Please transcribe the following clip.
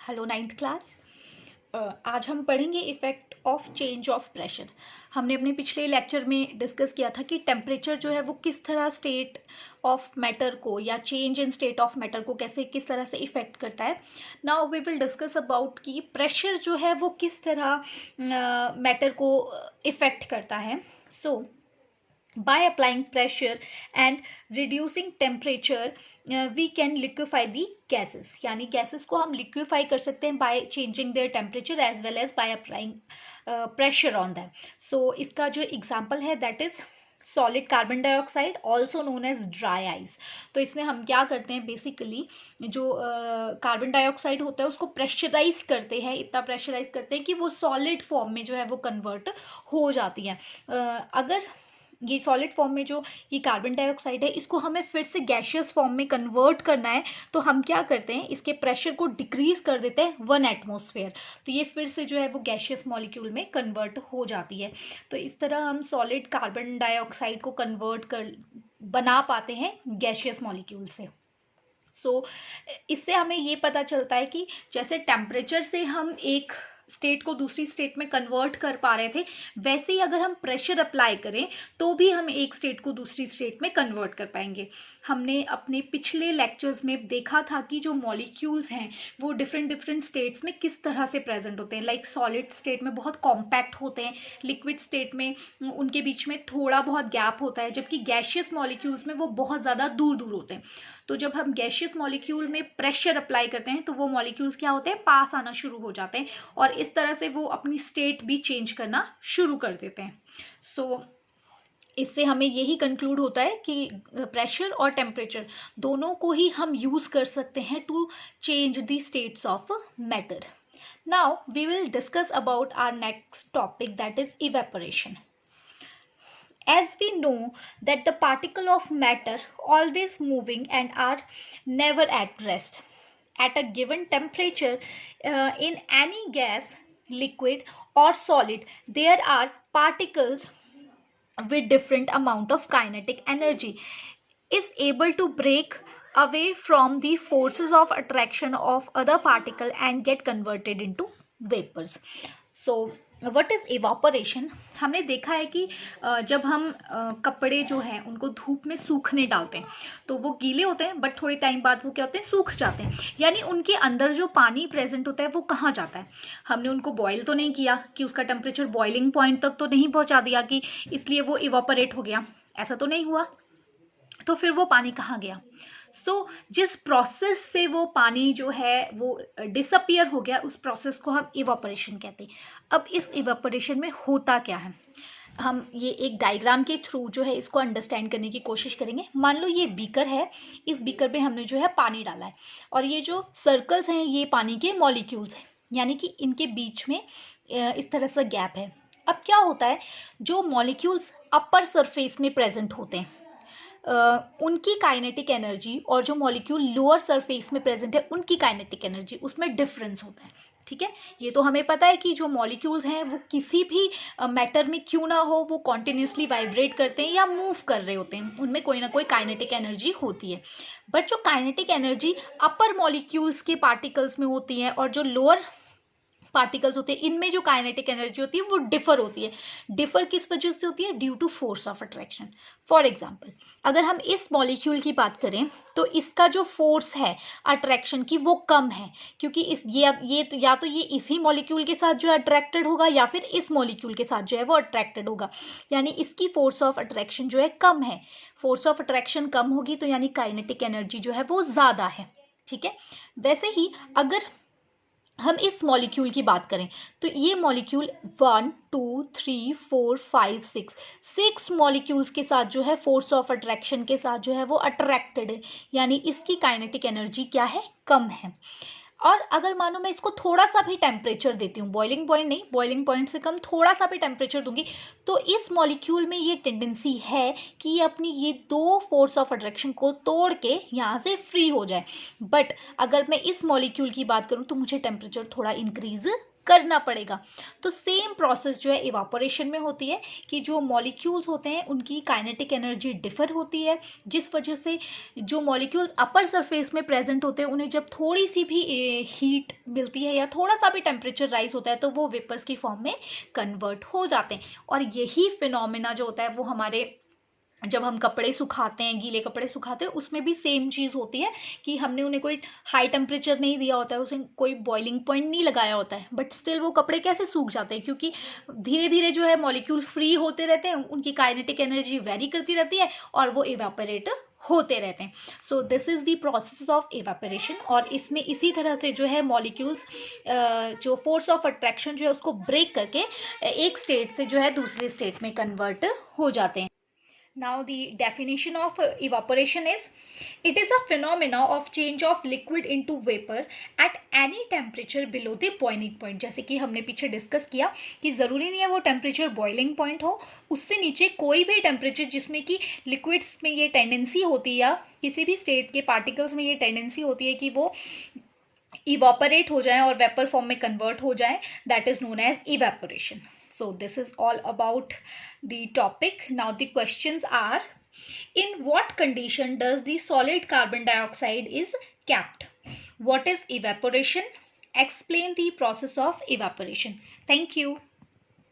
Hello ninth class. आज हम पढ़ेंगे effect of change of pressure. हमने अपने पिछले लेक्चर में डिस्कस किया था कि टेम्परेचर जो है वो किस तरह स्टेट ऑफ मैटर को या change in state of matter को कैसे किस तरह से इफ़ेक्ट करता है। Now we will discuss about कि प्रेशर जो है वो किस तरह मैटर को इफ़ेक्ट करता है। सो by applying pressure and reducing temperature we can liquefy the gases, यानी gases को हम liquefy कर सकते हैं by changing their temperature as well as by applying pressure on them. So इसका जो example है that is solid carbon dioxide also known as dry ice. तो इसमें हम क्या करते हैं, बेसिकली जो कार्बन डाइऑक्साइड होता है उसको प्रेशराइज करते हैं, इतना प्रेशराइज करते हैं कि वो सॉलिड फॉर्म में जो है वो कन्वर्ट हो जाती है। अगर ये सॉलिड फॉर्म में जो ये कार्बन डाइऑक्साइड है इसको हमें फिर से गैशियस फॉर्म में कन्वर्ट करना है, तो हम क्या करते हैं, इसके प्रेशर को डिक्रीज कर देते हैं 1 एटमॉस्फेयर। तो ये फिर से जो है वो गैशियस मॉलिक्यूल में कन्वर्ट हो जाती है। तो इस तरह हम सॉलिड कार्बन डाइऑक्साइड को कन्वर्ट कर बना पाते हैं गैशियस मॉलिक्यूल से। सो इससे हमें ये पता चलता है कि जैसे टेम्परेचर से हम एक स्टेट को दूसरी स्टेट में कन्वर्ट कर पा रहे थे, वैसे ही अगर हम प्रेशर अप्लाई करें तो भी हम एक स्टेट को दूसरी स्टेट में कन्वर्ट कर पाएंगे। हमने अपने पिछले लेक्चर्स में देखा था कि जो मॉलिक्यूल्स हैं वो डिफरेंट स्टेट्स में किस तरह से प्रेजेंट होते हैं। लाइक सॉलिड स्टेट में बहुत कॉम्पैक्ट होते हैं, लिक्विड स्टेट में उनके बीच में थोड़ा बहुत गैप होता है, जबकि गैशियस मॉलिक्यूल्स में वो बहुत ज़्यादा दूर दूर होते हैं। तो जब हम गैशियस मॉलिक्यूल में प्रेशर अप्लाई करते हैं तो वो मॉलिक्यूल्स क्या होते हैं, पास आना शुरू हो जाते हैं और इस तरह से वो अपनी स्टेट भी चेंज करना शुरू कर देते हैं। सो इससे हमें यही कंक्लूड होता है कि प्रेशर और टेम्परेचर दोनों को ही हम यूज़ कर सकते हैं to change the states of matter. Now we will discuss about our next topic that is evaporation. As we know that the particle of matter always moving and are never at rest. At a given temperature, in any gas, liquid or solid, there are particles with different amount of kinetic energy is able to break away from the forces of attraction of other particle and get converted into vapors. So what is evaporation? हमने देखा है कि जब हम कपड़े जो हैं उनको धूप में सूखने डालते हैं तो वो गीले होते हैं, बट थोड़े टाइम बाद वो क्या होते हैं, सूख जाते हैं। यानी उनके अंदर जो पानी प्रेजेंट होता है वो कहाँ जाता है? हमने उनको बॉयल तो नहीं किया कि उसका टेम्परेचर बॉइलिंग पॉइंट तक तो नहीं पहुँचा दिया कि इसलिए वो इवापोरेट हो गया, ऐसा तो नहीं हुआ। तो फिर वो पानी कहाँ गया? जिस प्रोसेस से वो पानी जो है वो डिसअपियर हो गया, उस प्रोसेस को हम इवापोरेशन कहते हैं। अब इस इवापोरेशन में होता क्या है, हम ये एक डायग्राम के थ्रू जो है इसको अंडरस्टैंड करने की कोशिश करेंगे। मान लो ये बीकर है, इस बीकर में हमने जो है पानी डाला है और ये जो सर्कल्स हैं ये पानी के मॉलिक्यूल्स हैं, यानी कि इनके बीच में इस तरह से गैप है। अब क्या होता है, जो मॉलिक्यूल्स अपर सरफेस में प्रेजेंट होते हैं उनकी काइनेटिक एनर्जी और जो मॉलिक्यूल लोअर सरफेस में प्रेजेंट है उनकी काइनेटिक एनर्जी, उसमें डिफरेंस होता है। ठीक है, ये तो हमें पता है कि जो मॉलिक्यूल्स हैं वो किसी भी मैटर में क्यों ना हो वो कॉन्टिन्यूसली वाइब्रेट करते हैं या मूव कर रहे होते हैं, उनमें कोई ना कोई काइनेटिक एनर्जी होती है। बट जो काइनेटिक एनर्जी अपर मॉलिक्यूल्स के पार्टिकल्स में होती है और जो लोअर पार्टिकल्स होते हैं इनमें जो काइनेटिक एनर्जी होती है वो डिफर होती है। डिफर किस वजह से होती है? Due to force of attraction. For example, अगर हम इस मॉलिक्यूल की बात करें तो इसका जो फोर्स है अट्रैक्शन की वो कम है, क्योंकि इस या तो ये इसी मॉलिक्यूल के साथ जो है अट्रैक्टेड होगा या फिर इस मॉलिक्यूल के साथ जो है वो अट्रैक्टेड होगा, यानी इसकी फोर्स ऑफ अट्रैक्शन जो है कम है। फोर्स ऑफ अट्रैक्शन कम होगी तो यानी काइनेटिक एनर्जी जो है वो ज़्यादा है। ठीक है, वैसे ही अगर हम इस मॉलिक्यूल की बात करें तो ये मॉलिक्यूल 1 2 3 4 5 6 मॉलिक्यूल्स के साथ जो है फोर्स ऑफ अट्रैक्शन के साथ जो है वो अट्रैक्टेड है, यानी इसकी काइनेटिक एनर्जी क्या है, कम है। और अगर मानो मैं इसको थोड़ा सा भी टेम्परेचर देती हूँ, बॉइलिंग पॉइंट नहीं, बॉइलिंग पॉइंट से कम थोड़ा सा भी टेम्परेचर दूंगी, तो इस मॉलिक्यूल में ये टेंडेंसी है कि ये अपनी ये दो फोर्स ऑफ अट्रैक्शन को तोड़ के यहाँ से फ्री हो जाए। बट अगर मैं इस मॉलिक्यूल की बात करूँ तो मुझे टेम्परेचर थोड़ा इंक्रीज करना पड़ेगा। तो सेम प्रोसेस जो है इवापोरेशन में होती है कि जो मॉलिक्यूल्स होते हैं उनकी काइनेटिक एनर्जी डिफर होती है, जिस वजह से जो मॉलिक्यूल्स अपर सरफेस में प्रेजेंट होते हैं उन्हें जब थोड़ी सी भी हीट मिलती है या थोड़ा सा भी टेम्परेचर राइज होता है तो वो वेपर्स की फॉर्म में कन्वर्ट हो जाते हैं। और यही फिनोमेना जो होता है वो हमारे जब हम कपड़े सुखाते हैं, गीले कपड़े सुखाते हैं, उसमें भी सेम चीज़ होती है कि हमने उन्हें कोई हाई टेम्परेचर नहीं दिया होता है, उसे कोई बॉइलिंग पॉइंट नहीं लगाया होता है, बट स्टिल वो कपड़े कैसे सूख जाते हैं, क्योंकि धीरे धीरे जो है मॉलिक्यूल फ्री होते रहते हैं, उनकी काइनेटिक एनर्जी वेरी करती रहती है और वो इवेपोरेट होते रहते हैं। So this is the process of evaporation. और इसमें इसी तरह से जो है मॉलिक्यूल्स जो फोर्स ऑफ अट्रैक्शन जो है उसको ब्रेक करके एक स्टेट से जो है दूसरे स्टेट में कन्वर्ट हो जाते हैं। Now the definition of evaporation is, it is a phenomena of change of liquid into vapor at any temperature below the boiling point। जैसे कि हमने पीछे डिस्कस किया कि ज़रूरी नहीं है वो टेम्परेचर बॉइलिंग पॉइंट हो, उससे नीचे कोई भी टेम्परेचर जिसमें कि लिक्विड्स में ये टेंडेंसी होती है या किसी भी स्टेट के पार्टिकल्स में ये टेंडेंसी होती है कि वो इवापोरेट हो जाए और वेपर फॉर्म में कन्वर्ट हो जाए, that is known as evaporation. So this is all about the topic. Now the questions are, in what condition does the solid carbon dioxide is kept? What is evaporation? Explain the process of evaporation. Thank you.